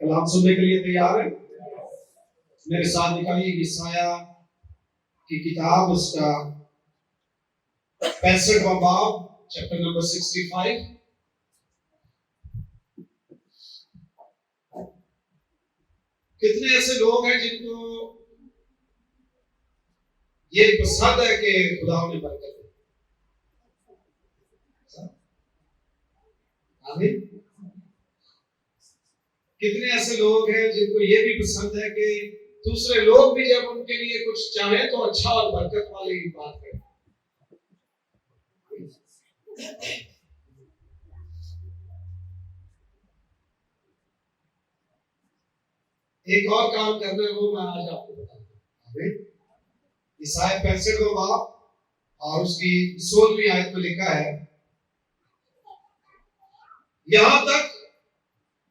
कलाम सुनने के लिए तैयार है? मेरे साथ निकालिए यशाया की किताब, उसका 65वां बाब, चैप्टर नंबर 65। कितने ऐसे लोग हैं जिनको ये पसंद है कि खुदा उन्हें बरकत दे? आमीन। कितने ऐसे लोग हैं जिनको ये भी पसंद है कि दूसरे लोग भी जब उनके लिए कुछ चाहे तो अच्छा और बरकत वाली बात करें? एक और काम करना है, वो मैं आज आपको बताऊंगा। यशाया 65वां बाब और उसकी 16वीं आयत में लिखा है, यहां तक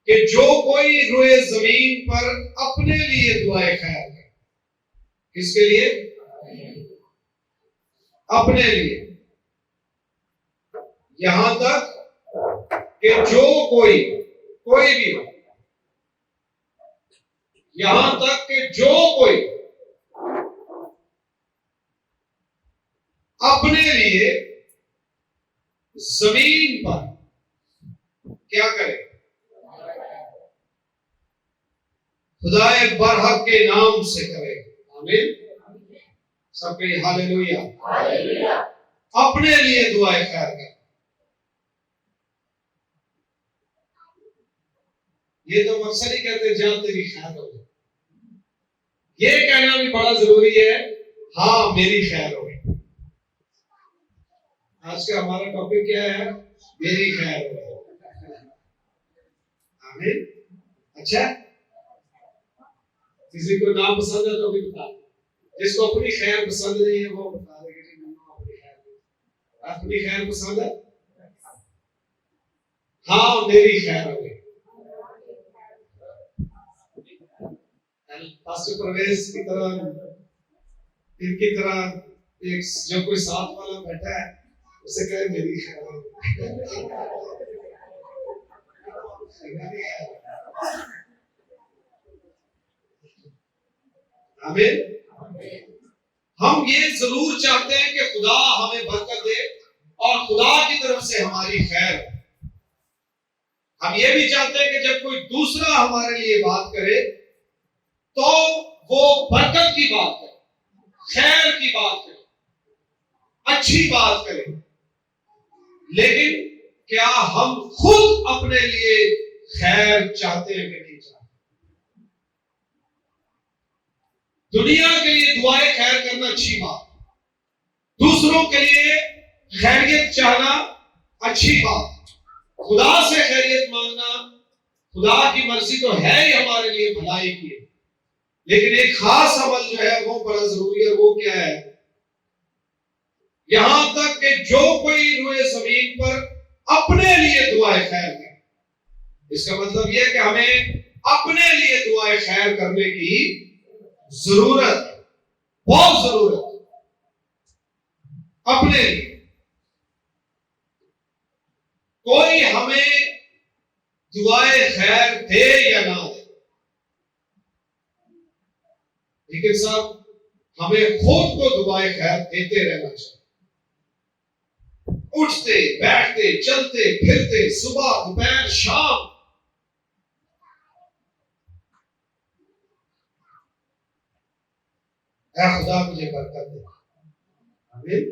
कि जो कोई रोए जमीन पर अपने लिए दुआएं खैर करे। किसके लिए? अपने लिए। यहां तक कि जो कोई भी हो, यहां तक कि जो कोई अपने लिए जमीन पर क्या करे? खुदाए बरहक के नाम से करे। आमीन। सबके हालेलुया। अपने लिए दुआएं खैर करे। ये तो अक्सर ही कहते जा तेरी खैर हो। ये कहना भी बड़ा जरूरी है, हाँ मेरी खैर हो। आज का हमारा टॉपिक क्या है? मेरी खैर हो। आमीन। अच्छा, किसी को नाम पसंद है तो भी बता दो। जिसको अपनी खैर पसंद नहीं है वो बता देगा कि अपनी खैर पसंद है। हाँ मेरी खैर हो गई। पास्टर परवेश की तरह, इनकी तरह एक जो कोई साथ वाला बैठा है उसे कहे मेरी खैर हो गई। आमीन। हम ये जरूर चाहते हैं कि खुदा हमें बरकत दे और खुदा की तरफ से हमारी खैर। हम ये भी चाहते हैं कि जब कोई दूसरा हमारे लिए बात करे तो वो बरकत की बात करे, खैर की बात करे, अच्छी बात करे। लेकिन क्या हम खुद अपने लिए खैर चाहते हैं कि नहीं चाहते? दुनिया के लिए दुआएं खैर करना अच्छी बात, दूसरों के लिए खैरियत चाहना अच्छी बात, खुदा से खैरियत मांगना, खुदा की मर्जी तो है ही हमारे लिए भलाई की है। लेकिन एक खास अमल जो है वो बड़ा जरूरी है। वो क्या है? यहां तक कि जो कोई रोए जमीन पर अपने लिए दुआएं खैर करे। इसका मतलब यह कि हमें अपने लिए दुआएं खैर करने की जरूरत, बहुत जरूरत। अपने लिए कोई हमें दुआएं खैर दे या ना दे, लेकिन साहब हमें खुद को दुआएं खैर देते रहना चाहिए। उठते बैठते चलते फिरते, सुबह दोपहर शाम, ऐ खुदा मुझे बरकत दे। आमीन।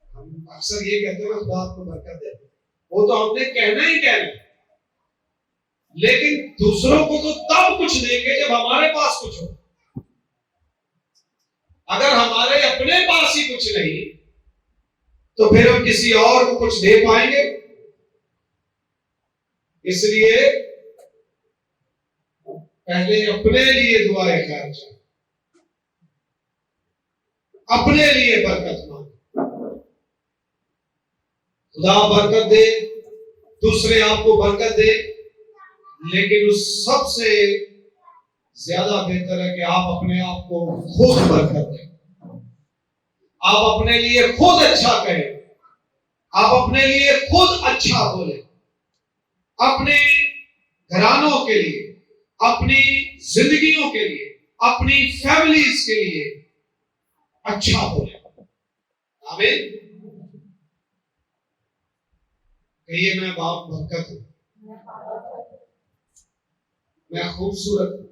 हम अक्सर ये कहते हैं खुदा आपको बरकत दे, वो तो हमने कहना ही कहना, लेकिन दूसरों को तो तब कुछ देंगे जब हमारे पास कुछ हो। अगर हमारे अपने पास ही कुछ नहीं तो फिर हम किसी और को कुछ दे पाएंगे? इसलिए पहले अपने लिए दुआएं खैर चाहिए, अपने लिए बरकत मांगे। खुदा बरकत दे, दूसरे आपको बरकत दे, लेकिन उस सबसे ज्यादा बेहतर है कि आप अपने आप को खुद बरकत दें। आप अपने लिए खुद अच्छा करें, आप अपने लिए खुद अच्छा बोले, अपने घरानों के लिए, अपनी जिंदगियों के लिए, अपनी फैमिलीज के लिए अच्छा बोले। आमीन। कहिए, मैं बाप बरकत हूं, मैं खूबसूरत हूं,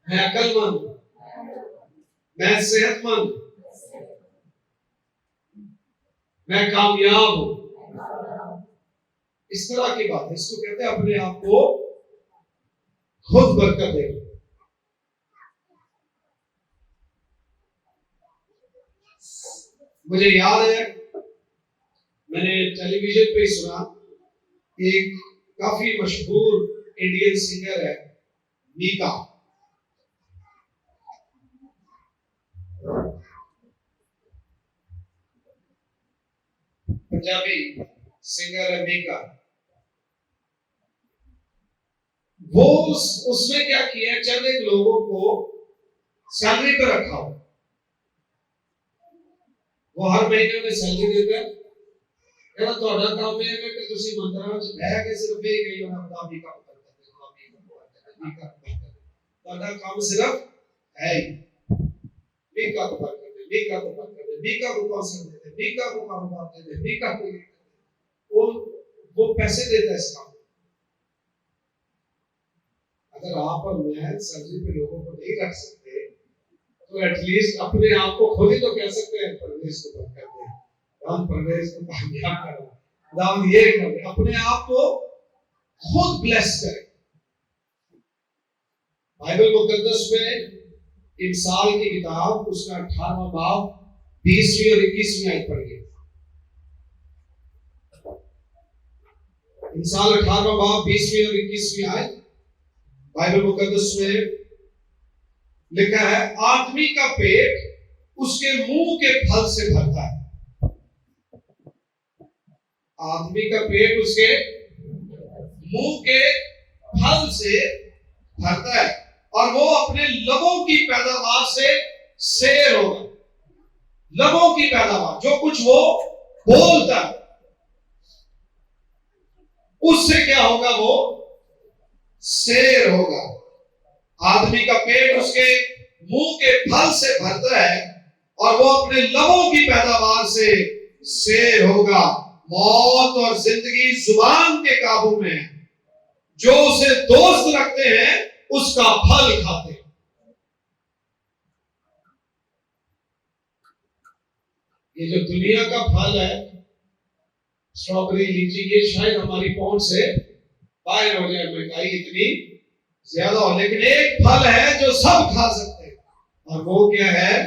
मैं अक्लमंद हूं, मैं सेहतमंद, मैं कामयाब हूं। इस तरह की बात है, इसको कहते हैं अपने आप को खुद बरकत दे। मुझे याद है, मैंने टेलीविजन पे सुना, एक काफी मशहूर इंडियन सिंगर है मीका। पंजाबी सिंगर है मीका। वो उसने क्या किया, चंद एक लोगों को सैलरी पर रखा हो। वो हर महीने में सैलरी देता है। कहना ਤੁਹਾਡਾ ਕੰਮ ਇਹ ਹੈ ਕਿ ਤੁਸੀਂ ਮੰਦਰਾਂ 'ਚ ਬਹਿ ਕੇ ਸਿਰਫ ਇਹ ਕਹੀ ਉਹਨਾਂ ਦਾ मीका ऊपर करते हो, मीका ऊपर करते। ਤੁਹਾਡਾ ਕੰਮ सिर्फ है ही मीका ऊपर करते, मीका ऊपर करते, मीका को कौशल देते, मीका को कारोबार देते, मीका को वो पैसे देता है इस काम। अगर आप और मैं सैलरी पे लोगों को नहीं रख सकते तो एटलीस्ट अपने आप को खुद ही तो कह सकते हैं परदेश को बंद कर दे, हम परदेश को कामयाब करो। दाऊद ये कर, अपने आप को खुद ब्लेस करें। बाइबल मुकद्दस में इंसाल की किताब उसका 18वां बाब 20वीं और 21वीं आयत पढ़िए। इंसाल 18वां बाब 20वीं और 21वीं आयत बाइबल मुकद्दस में लिखा है, आदमी का पेट उसके मुंह के फल से भरता है। आदमी का पेट उसके मुंह के फल से भरता है और वो अपने लबों की पैदावार से शेर होगा। लबों की पैदावार, जो कुछ वो बोलता है उससे क्या होगा, वो शेर होगा। आदमी का पेट उसके मुंह के फल से भरता है और वो अपने लबों की पैदावार से शेर होगा। मौत और जिंदगी जुबान के काबू में है, जो उसे दोस्त रखते हैं उसका फल खाते हैं। ये जो दुनिया का फल है, स्ट्रॉबेरी, लीची, ये शायद हमारी पहुंच से बाहर हो जाए, महंगाई इतनी ज्यादा हो, लेकिन एक फल है जो सब खा सकते हैं और वो क्या है,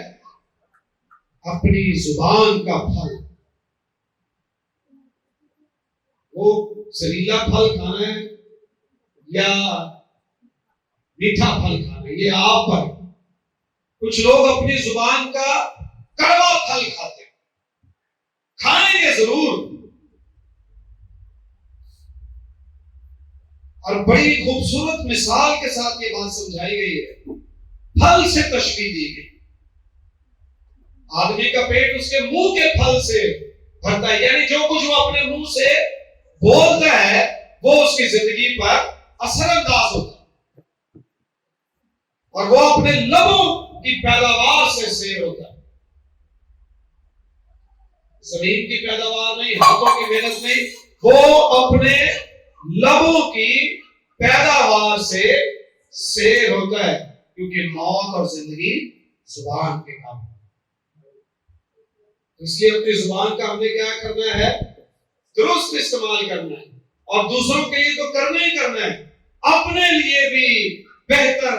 अपनी जुबान का फल। वो जहरीला फल खाना है या मीठा फल खाना है, ये आप पर। कुछ लोग अपनी जुबान का कड़वा फल खाते हैं, खाएंगे जरूर। और बड़ी खूबसूरत मिसाल के साथ ये बात समझाई गई है, फल से तशबीह दी गई। आदमी का पेट उसके मुंह के फल से भरता है, यानी जो कुछ वो अपने मुंह से बोलता है वो उसकी जिंदगी पर असरअंदाज होता है और वो अपने लबों की पैदावार से शेर होता है। जमीन की पैदावार नहीं, हाथों की मेहनत नहीं, वो अपने लबों की पैदावार से शेर होता है, क्योंकि मौत और जिंदगी जुबान के काम। इसलिए अपनी जुबान का हमने क्या करना है, दुरुस्त इस्तेमाल करना है और दूसरों के लिए तो करना ही करना है, अपने लिए भी बेहतर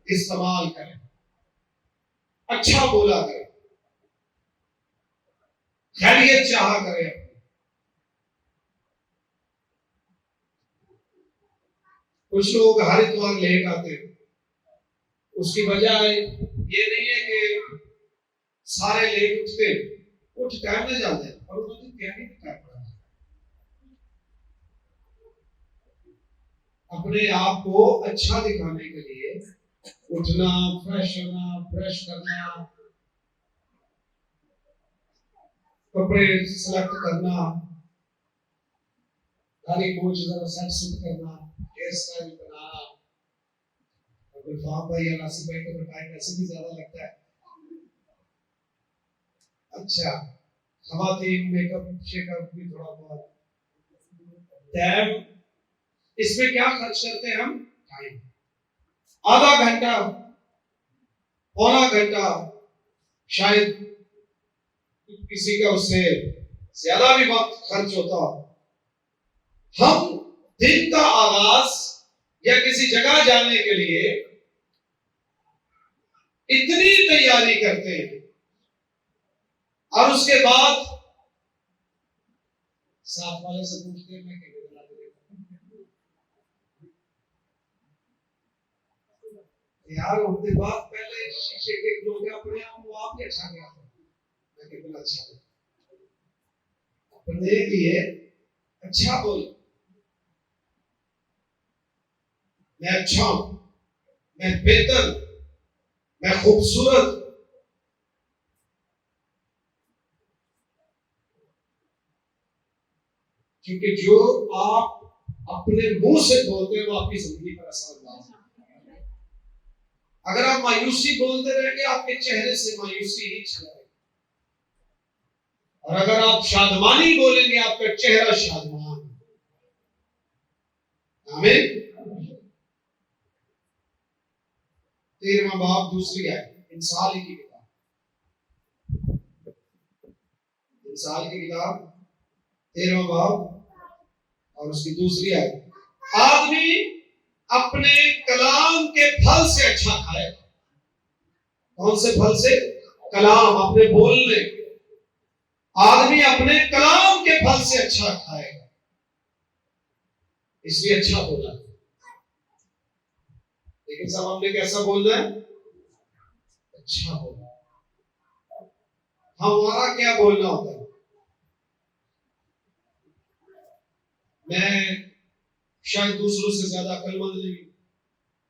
इस्तेमाल करें, अच्छा बोला करें, खैरियत चाहा करें। कुछ लोग हर इतवार लेट आते हैं, उसकी वजह ये नहीं है कि सारे लेट उठते हैं, उठ टाइम में जाते हैं और उन्होंने तैयारी भी टाइम पड़ा। अपने आप को अच्छा दिखाने के लिए उठना, फ्रेश होना, ब्रश करना, कपड़े सेलेक्ट करना, दाढ़ी मूंछ जरा सेट सुट करना, हेयर स्टाइल बनाना, और फाहम भाई या नासिर भाई को तो टाइम ऐसे भी ज्यादा लगता है। अच्छा, खवातीन मेकअप शेकअप भी थोड़ा बहुत टाइम, इसमें क्या खर्च करते हैं हम? टाइम। आधा घंटा, पौना घंटा, शायद किसी का उससे ज्यादा भी वक्त खर्च होता। हम दिन का आगाज या किसी जगह जाने के लिए इतनी तैयारी करते हैं और उसके बाद साथ वाले से पूछते हैं मैं क्या बना यार, उसके बाद पहले शीशे के लोग अपने आप वो आप अच्छा गया मैं कितना अच्छा अपने लिए अच्छा बोल, मैं अच्छा हूं, मैं बेहतर, मैं खूबसूरत। क्योंकि जो आप अपने मुंह से बोलते हैं वो आपकी जिंदगी पर असर डालता है। अगर आप मायूसी बोलते रहेंगे आपके चेहरे से मायूसी ही छाएगी, और अगर आप शादमानी बोलेंगे आपका चेहरा शादमान। आमीन। 13वां बाब दूसरी आयत, इंसाल की किताब, इंसाल की किताब 13वां बाब और उसकी दूसरी आयत, आदमी अपने कलाम के फल से अच्छा खाएगा। कौन से फल से? कलाम, अपने बोलने। आदमी अपने कलाम के फल से अच्छा खाएगा, इसलिए अच्छा बोला। लेकिन सब हमने कैसा बोलना है? अच्छा बोलना। हमारा क्या बोलना होता है? मैं शायद दूसरों से ज्यादा अक्लमंद नहीं हूं,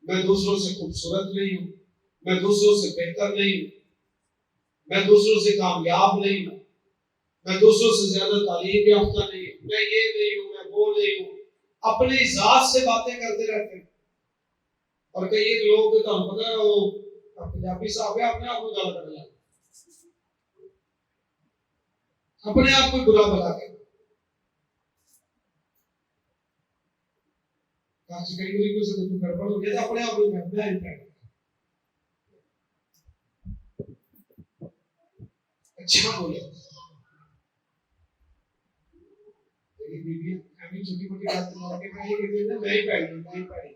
मैं दूसरों से खूबसूरत नहीं हूं, मैं दूसरों से बेहतर नहीं हूं, मैं दूसरों से कामयाब नहीं हूं, मैं दूसरों से ज्यादा तालीम याफ्ता नहीं हूं, मैं ये नहीं हूं, मैं वो नहीं हूं। अपनी जात से बातें करते रहते हैं। और कई लोग तो पता है वो पंजाबी साहब है, अपने आप को गाला कर लेते, अपने आप को बुरा बना के। कई बार कोई से गड़बड़ हो गया तो अपने आप को करना है। अच्छा बोले। बीबी कभी छोटी मोटी बात मार के कहीं के लिए नहीं पाएगी, नहीं पाएगी,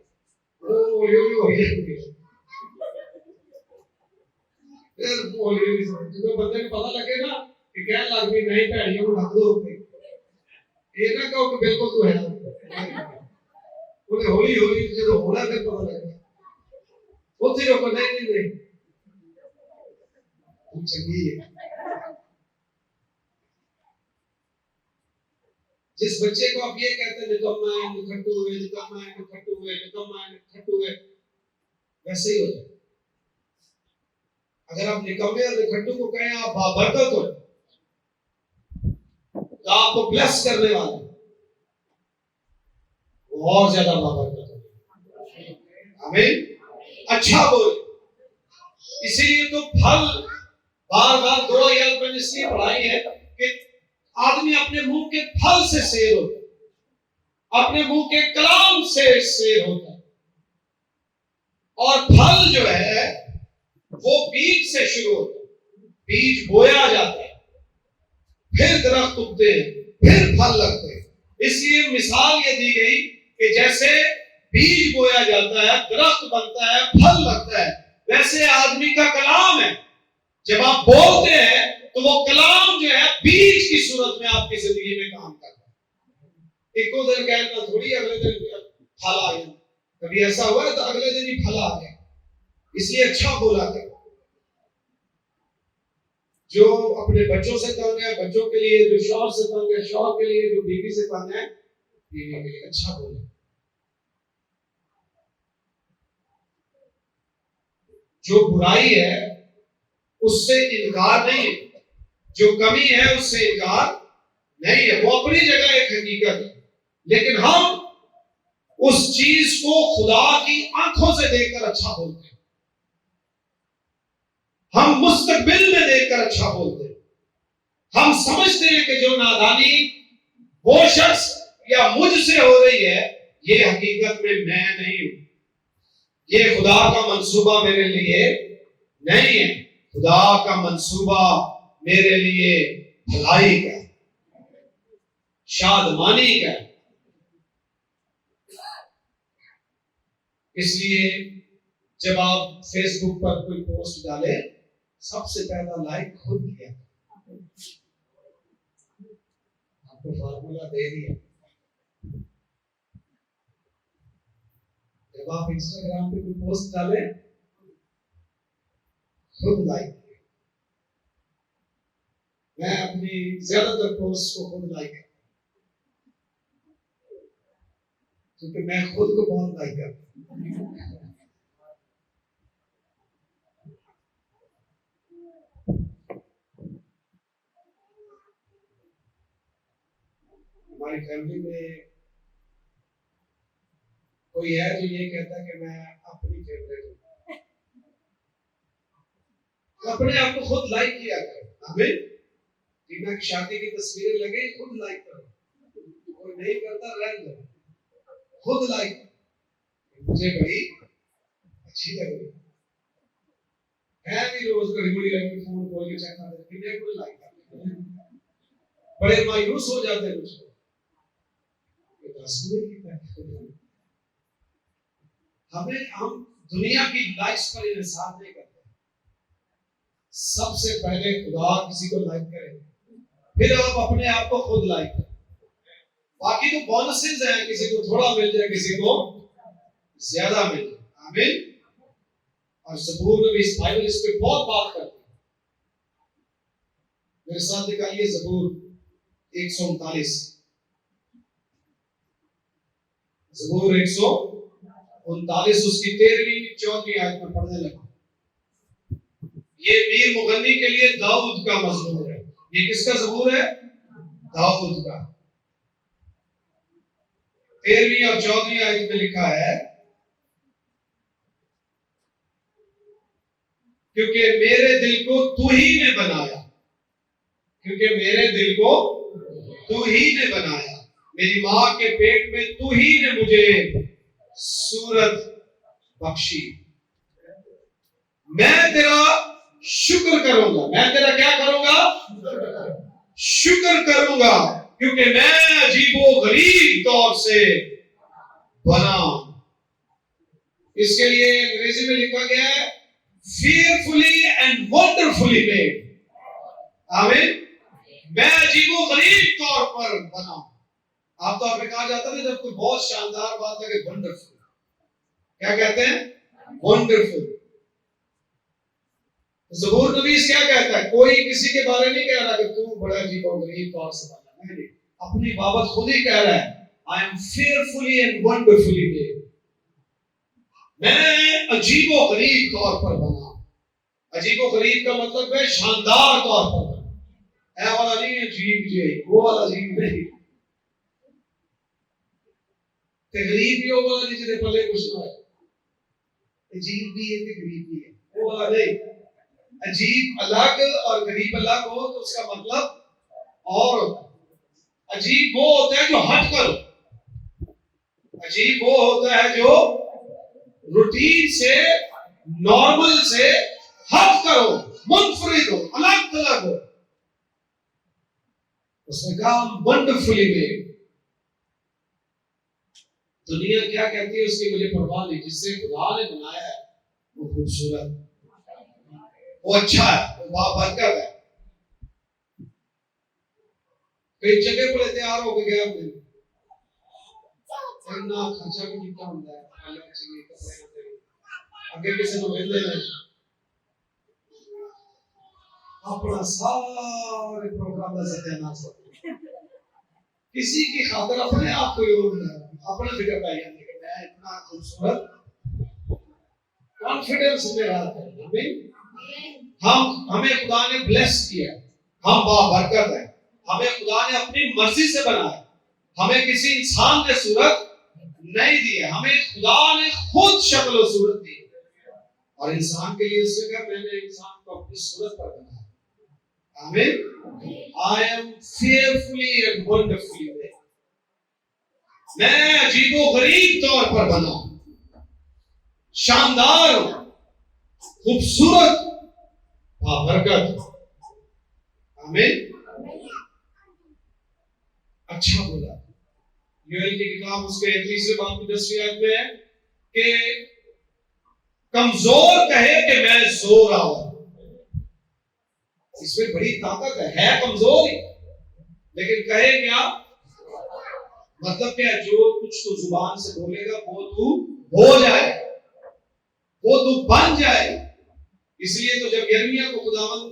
वो हो जाएगी। फिर बोलिए नहीं समझ, तो बंदे को पता लगे ना कि क्या लागमी नहीं पाएगी, वो ढक दो होते ये ना कहो कि बिल्कुल तू है, बोले होली होली जो होना फिर पता लगेगा। वो फिर को नहीं नहीं तुम चंगी है। जिस बच्चे को आप ये कहते हैं निकम्मा है, निखट्टू है, निकम्मा है, निखट्टू है, निकम्मा है, निखट्टू है, वैसे ही होता है। अगर आप निकम्मे और निखट्टू को कहें आप बाबरकत हो, तो आपको ब्लेस करने वाले वो और ज्यादा बाबरकत हो। आमीन। अच्छा बोले। इसीलिए तो फल बार बार 2 आयत मैंने इसलिए पढ़ाई है कि आदमी अपने मुंह के फल से शेर होता है, अपने मुंह के कलाम से शेर होता है। और फल जो है वो बीज से शुरू होता है, बीज बोया जाता है, फिर दरख्त उगते हैं, फिर फल लगते हैं। इसलिए मिसाल ये दी गई कि जैसे बीज बोया जाता है, दरख्त बनता है, फल लगता है, वैसे आदमी का कलाम है। जब आप बोलते हैं तो वो कलाम जो है बीज की सूरत में आपकी जिंदगी में काम करता है। एक दिन कहना थोड़ी अगले दिन फल आ गया, कभी ऐसा हुआ है तो अगले दिन ही फल आ गया। इसलिए अच्छा बोला करो। जो अपने बच्चों से तंग है बच्चों के लिए, जो शौहर से तंग है शौहर के लिए, जो बीवी से तंग है बीवी के लिए अच्छा बोले। जो बुराई है उससे इनकार नहीं है, जो कमी है उससे इनकार नहीं है, वो अपनी जगह एक हकीकत है। लेकिन हम उस चीज को खुदा की आंखों से देखकर अच्छा बोलते हैं। हम मुस्तकबिल में देखकर अच्छा बोलते हैं। हम समझते हैं कि जो नादानी वो शख्स या मुझसे हो रही है, ये हकीकत में मैं नहीं हूं। ये खुदा का मंसूबा मेरे लिए नहीं है। खुदा का मंसूबा मेरे लिए भलाई का, शादमानी का। इसलिए जब आप फेसबुक पर कोई पोस्ट डाले, सबसे पहला लाइक खुद किया। आपको फार्मूला दे दिया। जब आप इंस्टाग्राम पे कोई पोस्ट डाले, खुद लाइक किया। मैं अपनी ज्यादातर पोस्ट को खुद लाइक करता हूं, क्योंकि मैं खुद को बहुत लाइक करता हूं। हमारी फैमिली में कोई है जो ये कहता है कि मैं अपनी फेवरेट हूं। अपने आप को खुद लाइक किया करो। हमें टीना की शादी की तस्वीरें लगे, खुद लाइक करो। कोई नहीं करता, रहने दो, खुद लाइक। मुझे बड़ी अच्छी लग रही है भी। रोज घड़ी लगी फोन खोल के चेक करते, कितने कोई लाइक करते, बड़े मायूस हो जाते हैं मुझको। हम दुनिया की लाइक्स पर इंसाफ नहीं करते। सबसे पहले खुदा किसी को लाइक करे, फिर आप अपने आप को खुद लाइक करें। बाकी तो बोनसेस हैं, किसी को थोड़ा मिल जाए, किसी को ज्यादा मिल जाए। आमीन। और ज़बूर में भी इस बाइबल इस पे बहुत बात करती है। मेरे साथ दिखाइए ज़बूर 139। ज़बूर 139 उसकी 13वीं 14वीं आयत में पढ़ने लगा। ये मीर मुगन्नी के लिए दाऊद का मज़मूर है। ये किसका ज़बूर है? दाऊद का। 13वीं और 14वीं आयत में लिखा है, क्योंकि मेरे दिल को तू ही ने बनाया, क्योंकि मेरे दिल को तू ही ने बनाया, मेरी मां के पेट में तू ही ने मुझे सूरत बख्शी। मैं तेरा शुक्र करूंगा। मैं तेरा क्या करूंगा? शुक्र करूंगा, क्योंकि मैं अजीबो गरीब तौर से बना। इसके लिए अंग्रेजी में लिखा गया है fearfully and wonderfully made। आमीन। मैं अजीबो गरीब तौर पर बना। आप तो आपने कहा जाता है जब कोई बहुत शानदार बात है कि वंडरफुल। क्या कहते हैं? वंडरफुल। ज़बूर नबी क्या कहता है? कोई किसी के बारे नहीं कह रहा कि तू बड़ा अजीबो गरीब तौर से बना। नहीं, अपनी बाबत खुद ही कह रहा है, I am fearfully and wonderfully made। मैं अजीबो गरीब तौर पर बना। अजीबो गरीब का मतलब है शानदार तौर पर बना। ऐ वाला नहीं, अजीब जी, वो वाला अजीब नहीं। गरीब भी वो वाला नहीं जिसे पहले कुछ ना है। अजीब भी है, गरीब भी है, वो वाला नहीं। अजीब अलग और गरीब अलग हो तो उसका मतलब और होता है। अजीब वो होता है जो हट कर, अजीब वो होता है जो रूटीन से, नॉर्मल से हट करो, मुनफरिद हो, अलग थलग हो। उसने कहा वंडरफुली मेड। दुनिया क्या कहती है उसकी मुझे परवाह नहीं। जिससे खुदा ने बनाया है वो खूबसूरत, वो अच्छा है, वो बाबरकत है। कई जगह पर तैयार होकर गया हमने, इतना खर्चा भी कितना होता है, अलग चाहिए कपड़े, अगर किसी को मिल लेना अपना सारे प्रोग्राम का सत्यानाश हो। किसी की खातिर अपने आप को योग नहीं, अपने फिक्र पाई जाती है। मैं इतना खूबसूरत, कॉन्फिडेंस मेरा है। हमें खुदा ने ब्लेस किया, हम बाबरकत हैं। हमें खुदा ने अपनी मर्जी से बनाया। हमें किसी इंसान ने सूरत नहीं दी है, हमें खुदा ने खुद शक्ल और सूरत दी और इंसान के लिए उसने कहा मैंने इंसान को अपनी सूरत पर बनाया। आमीन। I am fearfully and wonderfully made। मैं अजीबोगरीब तौर पर बना, शानदार, खूबसूरत, बाबरकत। आमीन। अच्छा बोला। यूएल की किताब उसके 31वें बाब की 10वीं आयत में है कि कमजोर कहे कि मैं जोर आऊं। इसमें बड़ी ताकत है कमजोर ही, लेकिन कहे क्या मतलब क्या, जो कुछ तू जुबान से बोलेगा वो तू हो जाए, वो तू बन जाए। इसलिए तो जब यिर्मयाह को खुदावंद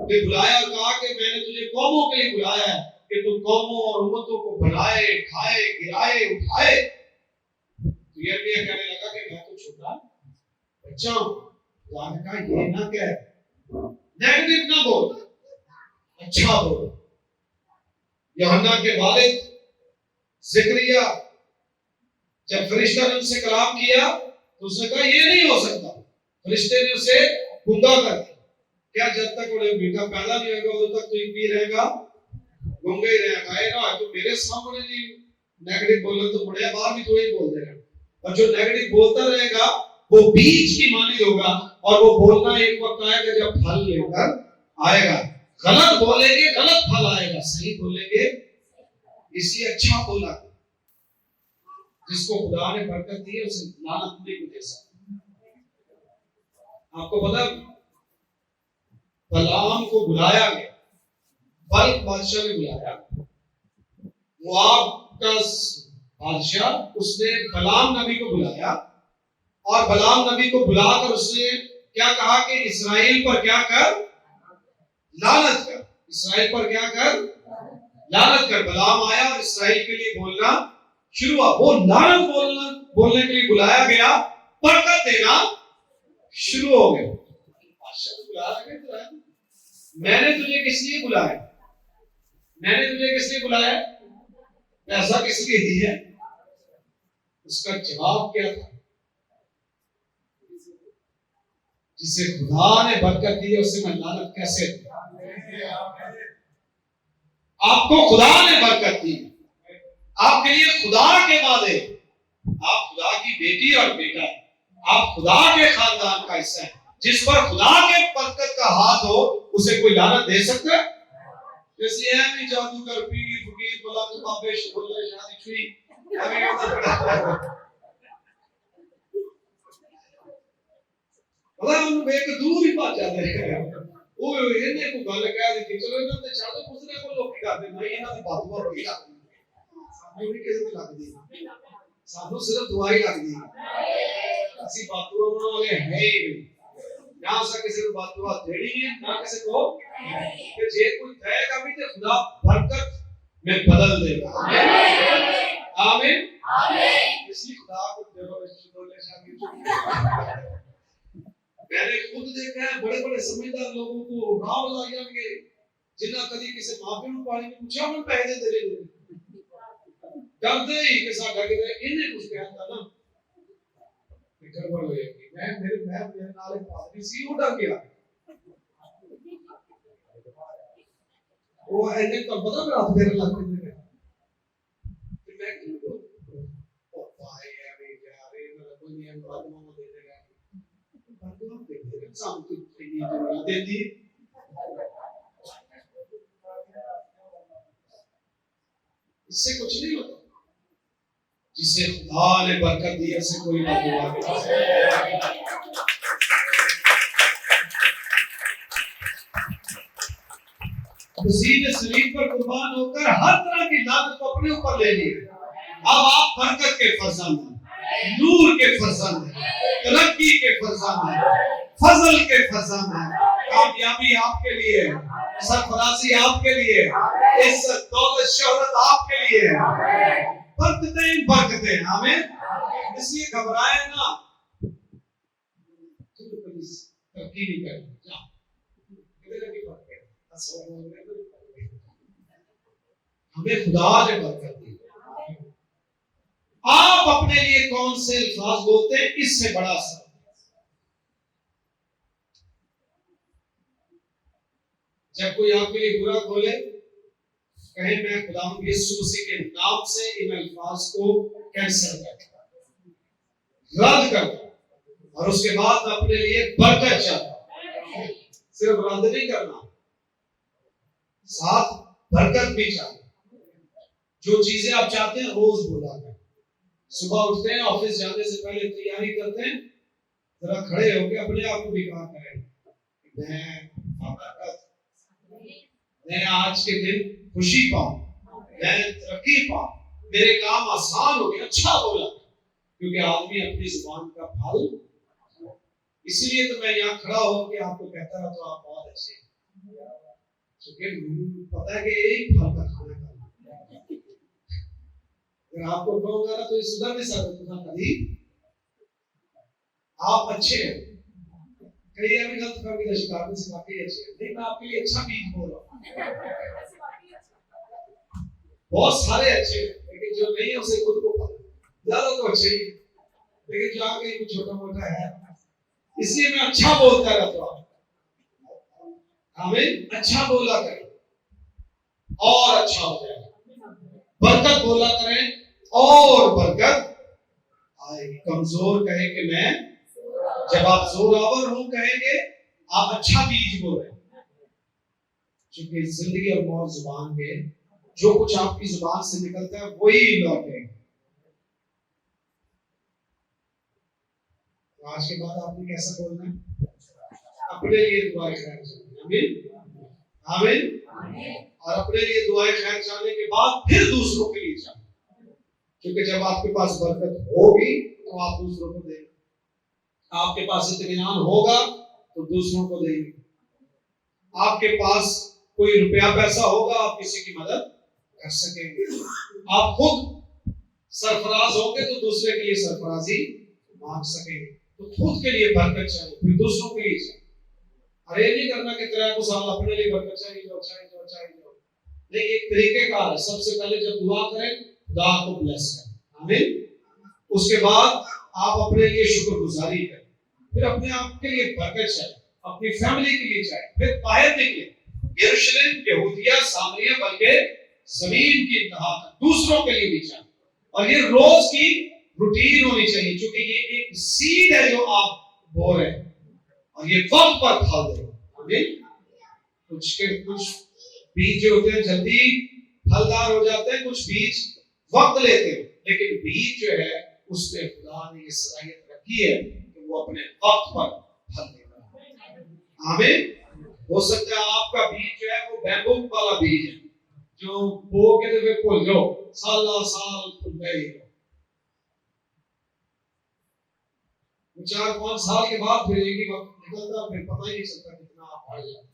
ने बुलाया और कहा कि मैंने तुझे कौमों के लिए बुलाया है कि तू कौमों और उम्मतों को बढ़ाए, खाए, गिराए, उठाए, तो यिर्मयाह कहने लगा कि मैं तो छोटा बच्चा हूं। खुदा ने कहा ये ना कह, नेगेटिव ना बोल, अच्छा बोल। यूहन्ना के वालिद ज़करिया जब फरिश्ता ने उनसे कलाम किया तो उसने कहा ये नहीं हो सकता। फरिश्ते ने उसे गूंगा कर दिया, क्या जब तक वो बेटा पैदा नहीं होगा उधर तक तो एक भी रहेगा, गूंगा ही रहेगा। ये ना तो मेरे सामने नहीं नेगेटिव बोलना तो बढ़िया, बाहर भी तो ही बोल देगा, और जो नेगेटिव बोलता रहेगा वो बीज की मानी होगा और वो बोलना एक वक्त आएगा जब फल लेकर आएगा। गलत बोलेंगे गलत फल आएगा, सही बोलेंगे। इसलिए अच्छा बोला, जिसको खुदा ने बरकत दी है उसे लानत नहीं दे सकता। आपको पता बलाम को बुलाया गया, बल्क बादशाह ने बुलाया, मोआब का बादशाह, उसने बलाम नबी को बुलाया और बलाम नबी को बुलाकर उसने क्या कहा कि इस्राएल पर क्या कर, लानत कर, इस्राएल पर क्या कर, लानत कर। बलाम आया और इस्राएल के लिए बोलना शुरू हुआ। वो लानत बोलने के लिए बुलाया गया, बरकत देना शुरू हो गया। मैंने तुझे किस लिए बुलाया, मैंने तुझे किस लिए बुलाया, पैसा किस लिए दिया? उसका जवाब क्या था? जिसे खुदा ने बरकत दी है उसे मैं लानत कैसे दूं? आपको खुदा ने बरकत दी, आपके लिए खुदा के वादे, आप खुदा की बेटी और बेटा है, आप खुदा के खानदान का हिस्सा है। जिस पर खुदा के बरकत का हाथ हो उसे कोई लानत दे सकता है? जैसे है नहीं जादूगर पीर फकीर बोला तो बाबेश बोला शादी छुई अभी बोला उन एक दूर ही बात जाते हैं। ਉਹ ਇਹਨੇ ਕੋਈ ਗੱਲ ਕਹਿ ਦਿੱਤੀ, ਚਲੋ ਇਹਨਾਂ ਤੇ ਛੱਡ ਪੁੱਛਦੇ ਕੋਲ ਲੋਕੀ ਕਰਦੇ ਨਹੀਂ, ਇਹਨਾਂ ਦੀ ਬਾਤੂਆ ਹੋਈ ਲੱਗਦੀ, ਸਾਨੂੰ ਨਹੀਂ ਕਿਸੇ ਦੀ ਲੱਗਦੀ, ਸਾਨੂੰ ਸਿਰਫ ਦੁਆਈ ਲੱਗਦੀ। ਅਸੀਂ ਬਾਤੂਆ ਬਣਾਉਣ ਵਾਲੇ ਹੈ ਹੀ ਨਹੀਂ, ਨਾ ਅਸਾਂ ਕਿਸੇ ਨੂੰ ਬਾਤੂਆ ਦੇਣੀ ਹੈ ਨਾ ਕਿਸੇ को, कि जे कोई देगा भी तो खुदा बरकत में बदल देगा। आमीन आमीन। इसलिए खुदा को बोले शामिल। मैंने खुद देखा है बड़े बड़े समझदार लोगों को राव ला जाएंगे जिन्ना कभी किसी मापे ਨੂੰ ਪਾਣੀ ਨੂੰ ਪੁੱਛਿਆ ਮੈਂ ਪੈਸੇ ਦੇ ਦੇ ਡਰਦੇ ਹੀ ਕਿ ਸਾਡਾ ਕਿਤੇ ਇਹਨੇ ਕੁਝ ਕਹਿਤਾ ਨਾ ਗੜਬੜ ਹੋ ਜਾਏਗੀ। मैं मेरे नाल एक आदमी सी वो डर गया, वो ऐसे तो पता मेरा हाथ मेरे लग गया कि मैं क्यों दो ओ भाई यार ये मेरा कोई नहीं बात मामा दे देगा देती। इससे कुछ नहीं होता, जिसे खुदा ने बरकत दी है उसे कोई ना हुआ। मसीह ने सलीब पर कुर्बान होकर हर तरह की लानत को अपने ऊपर ले ली। अब आप बरकत के फरजंद हैं, नूर के फरजंद हैं, तरक्की के फरजंद हैं, फजल के फरजंद हैं। कामयाबी आपके लिए है, सरफराजी आपके लिए है, इज्जत दौलत शोहरत आपके लिए है, बरकतें बरकतें। आमीन। इसलिए घबराए ना, तरक्की नहीं करें, हमें खुदा ने बरकत दी। आप आप अपने लिए कौन से अल्फाज बोलते हैं, इससे बड़ा असर। जब कोई आपके लिए बुरा बोले, कहे मैं खुदावंद यीशु मसीह के नाम से इन अल्फाज को कैंसिल करता हूं, रद्द करता हूं, और उसके बाद मैं अपने लिए बरकत चाहता हूं। सिर्फ रद्द नहीं करना, साथ बरकत भी चाहिए। जो चीजें आप चाहते हैं रोज बोला करें। सुबह उठते हैं, ऑफिस जाने से पहले तैयारी करते हैं, जरा खड़े होकर अपने आप को भी कहा करें, मैं आज के दिन खुशी पाऊं, मैं तरक्की पाऊं, मेरे काम आसान हो गए। अच्छा बोला, क्योंकि आदमी अपनी जुबान का फल, इसलिए तो मैं यहाँ खड़ा होकर आपको कहता रहा, तो आप बहुत अच्छे हैं, क्योंकि पता है कि एक फल का खाना खाना। अगर आपको कहूंगा ना तो ये सुधर नहीं सकता कभी। आप अच्छे हैं, कई अभी गलत फहमी का शिकार से काफी अच्छे हैं, नहीं मैं आपके लिए अच्छा बीज बोल रहा हूँ। बहुत सारे अच्छे हैं, लेकिन जो नहीं है उसे खुद को पता, ज्यादा तो अच्छे ही, लेकिन जो आगे कुछ छोटा मोटा है, इसलिए मैं अच्छा बोलता रहता हूँ। हमें अच्छा बोला करें और अच्छा हो जाएगा, बरकत बोला करें और बरकत आएगी। कमजोर कहे कि मैं, जब आप जोरावर हूं कहेंगे आप अच्छा बीज बोल रहे हैं, क्योंकि जिंदगी और मौत जुबान में, जो कुछ आपकी जुबान से निकलता है वही लौटेगा। आज के बाद आपने कैसा बोलना है, अपने लिए दुआएं खैर चाहना, आमीन आमीन, और अपने लिए दुआएं खैर चाहने के बाद फिर दूसरों के लिए चाहना, क्योंकि जब आपके पास बरकत होगी तो आप दूसरों को देंगे, आपके पास इत्मीनान होगा तो दूसरों को देंगे, आपके पास कोई रुपया पैसा होगा आप किसी की मदद कर सकेंगे, आप खुद सरफराज होंगे तो दूसरे के लिए सरफराजी मांग सकेंगे। तो खुद के लिए बरकत चाहिए, फिर दूसरों के लिए चाहिए। अरे नहीं करना कि तेरा को साल अपने लिए बरकत चाहिए नहीं, एक तरीकेकार है। सबसे पहले जब दुआ करें, खुदा को ब्लेस करें, आमीन। उसके बाद आप अपने लिए शुक्रगुजारी करें, फिर अपने आप के लिए बरकत चाहिए, अपनी फैमिली के लिए चाहिए, फिर बाहर निकले, यरूशलेम, यहूदिया, सामरिया, बल्कि जमीन की इंतहा तक दूसरों के लिए भी चाहिए। और ये रोज की रूटीन होनी चाहिए, क्योंकि ये एक सीड है जो आप बो रहे हैं, और ये वक्त पर फल देगा, आमीन। कुछ बीज जो होते हैं जल्दी फलदार हो जाते हैं, कुछ बीज वक्त लेते हैं, लेकिन बीज जो है उसमें खुदा ने ये सलाहियत रखी है कि वो अपने वक्त पर फल देगा, आमीन। हो सकता है आपका बीज जो है वो बैम्बू वाला बीज है, जो बो के तो फिर फूल जाओ, साल फूल गए, 4-5 साल के बाद फिर एक ही वक्त निकलता, फिर पता ही नहीं चलता कितना आप बढ़ जाते।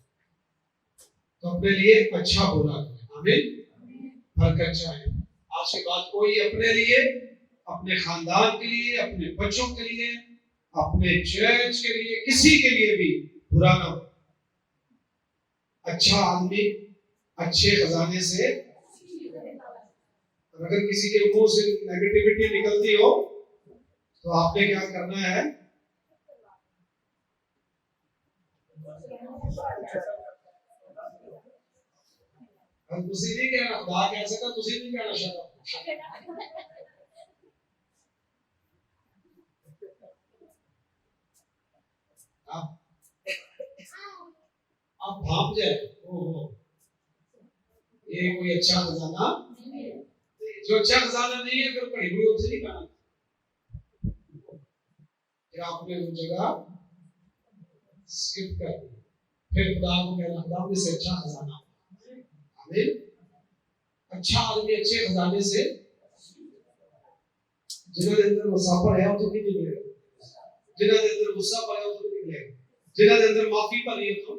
तो अपने लिए अच्छा बोला, आमीन, बरकत चाहे। आज के बाद कोई अपने लिए, अपने खानदान के लिए, अपने बच्चों के लिए, अपने चर्च के लिए, किसी के लिए भी बुरा ना हो। अच्छा आदमी अच्छे खजाने से, अगर किसी के मुंह से नेगेटिविटी निकलती हो तो आपने क्या करना है, हम तुसी नहीं कहना, खुदा कह सका, तुसी नहीं कहना शायद आप भाप जाए, ओहो ये कोई अच्छा खजाना, जो अच्छा खजाना नहीं है फिर कहीं भी उसे नहीं कहना, फिर आपने उस जगह स्किप कर दी, फिर खुदा को कहना, खुदा मुझसे अच्छा खजाना, आमीन। अच्छा आदमी अच्छे खजाने से, जिन्होंने अंदर मुसाफर है वो तो नहीं निकलेगा, जिन्होंने अंदर गुस्सा पर है वो तो नहीं निकलेगा, जिन्होंने अंदर माफी पर है तो,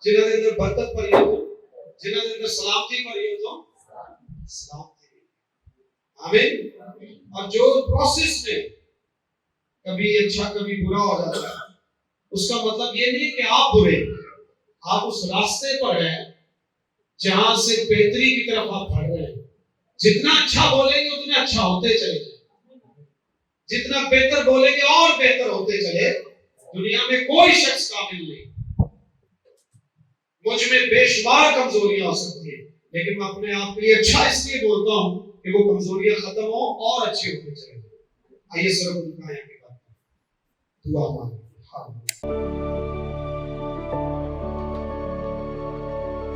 जिन्होंने अंदर बरकत पर है तो, जिन्होंने अंदर सलामती पर है तो सलामती, आमीन। और जो प्रोसेस में कभी अच्छा कभी बुरा हो जाता है, उसका मतलब ये नहीं कि आप बुरे, आप उस रास्ते पर हैं जहां से बेहतरी की तरफ आप बढ़ रहे हैं। जितना अच्छा बोलेंगे उतना अच्छा होते चले जाएंगे, जितना बेहतर बोलेंगे और बेहतर होते चले। दुनिया में कोई शख्स कामिल नहीं, मुझ में बेशुमार कमजोरियां हो सकती है, लेकिन मैं अपने आप के लिए अच्छा इसलिए बोलता हूं कि वो कमजोरियां खत्म हो और अच्छी होते चले। आइए सर उनका दुआ मांगे।